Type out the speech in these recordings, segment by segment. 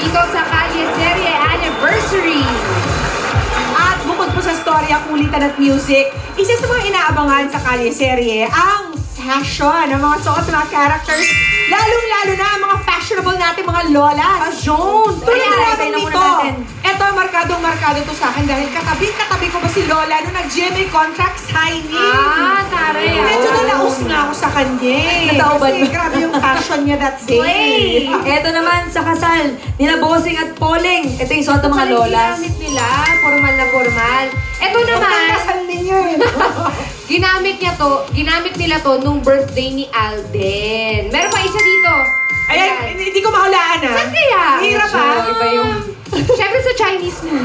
dito sa Kalye Serye Anniversary. At bukod po sa storya, kulitan at music, isa sa mga inaabangan sa Kalye Serye ang fashion ng mga suot ng mga characters. Lalong-lalo na ang mga fashionable natin, mga lolas. Pasyon! Tulad na natin dito. Eto, markadong-markado to sa akin dahil katabi ko ba si Lola nung nag-GMA contract signing. Ah, taray. Medyo nalaos nga ako sa kanya. Natauban Kasi grabe yung fashion niya that day. Ito naman sa kasal, nila Bossing at Poling. Ito yung suot ng mga lolas. Ginamit nila, formal na formal. Ito naman, Kasal ninyo eh. ginamit nila to nung birthday ni Alden. Meron pa isa dito. Ayan, hindi ko mahulaan ah. Saan kaya? Hirap ah. Iba yung... Siyempre sa Chinese mo.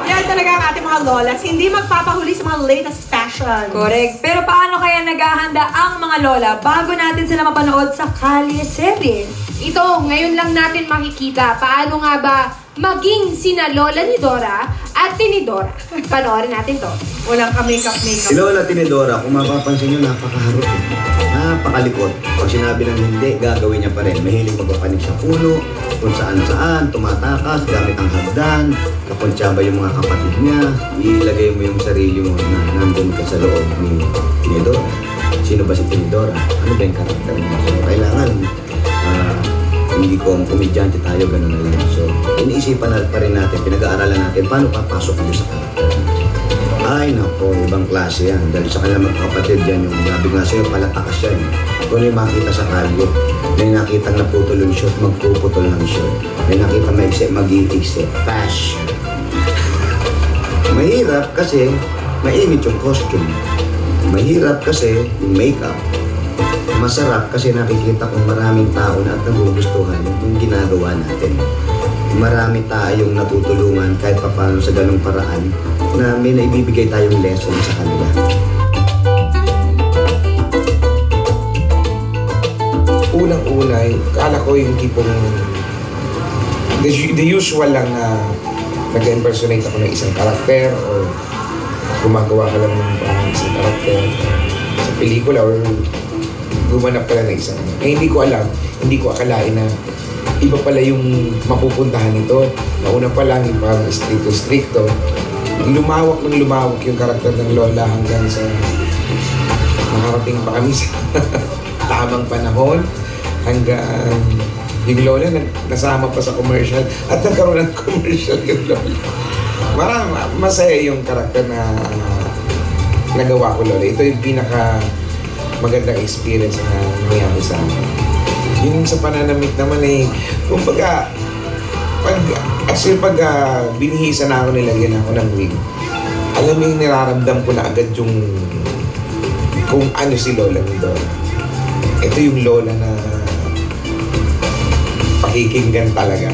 Yan talaga ang ating mga lolas. Hindi magpapahuli sa mga latest fashion. Correct. Pero paano kaya naghahanda ang mga lola bago natin sila mapanood sa Kalye Serye? Ito, ngayon lang natin makikita paano nga ba maging sina Lola ni Dora at Tinidora. Panoorin natin to. Walang ka-makeup. Si Lola Tinidora, kung mapapansin nyo, napakaharot. Napakalikot. Pag sinabi ng hindi, gagawin niya pa rin. Mahilig magpapanig sa puno, kung saan-saan, tumatakas, gamit ang hagdan, kapuntsaba yung mga kapatid niya, ilagay mo yung sarili mo na nandun ka sa loob ni Tinidora. Sino ba si Tinidora? Ano ba yung karakter niya? So, kailangan, hindi ko ang komedyante tayo, gano'n na lang. So, iniisipan na pa rin natin, pinag-aaralan natin, paano papasok ito sa karakter. Ay, nako, ibang klase yan. Dahil sa kanilang magkakapatid yan, yung sabi nga sa'yo, palatakas yan. Kung ano yung makita sa kalye, may nakita naputol yung short, magpuputol ng short. May nakita maisip, mag-iisip. Passion. Mahirap kasi, mainit yung costume. Mahirap kasi, yung makeup. Masarap kasi nakikita kong maraming tao na at nagugustuhan yung ginagawa natin. Marami tayong natutulungan kahit paano sa ganung paraan na may naibibigay tayong lesson sa kanila. Unang-una, kala ko yung tipong the usual lang na nag-impersonate ako ng isang karakter or gumagawa ka lang ng parang isang karakter sa pelikula or gumanap ka lang ng isang hindi ko alam, hindi ko akalain na iba pala yung mapupuntahan nito. Nauna pa lang yung parang stricto. Lumawak yung karakter ng Lola hanggang sa nakarating pa kami sa tamang panahon. Hanggang yung Lola nasama pa sa commercial at nagkaroon ng commercial yung Lola. Masaya yung karakter na nagawa ko, Lola. Ito yung pinaka magandang experience na nangyari sa akin. Yung sa pananamit naman eh, kumbaga, pag binihisa na ako, nilagyan ako ng wig, alam mo yung niraramdam ko na agad yung kung ano si Lola ni Dora. Ito yung Lola na pakikinggan talaga.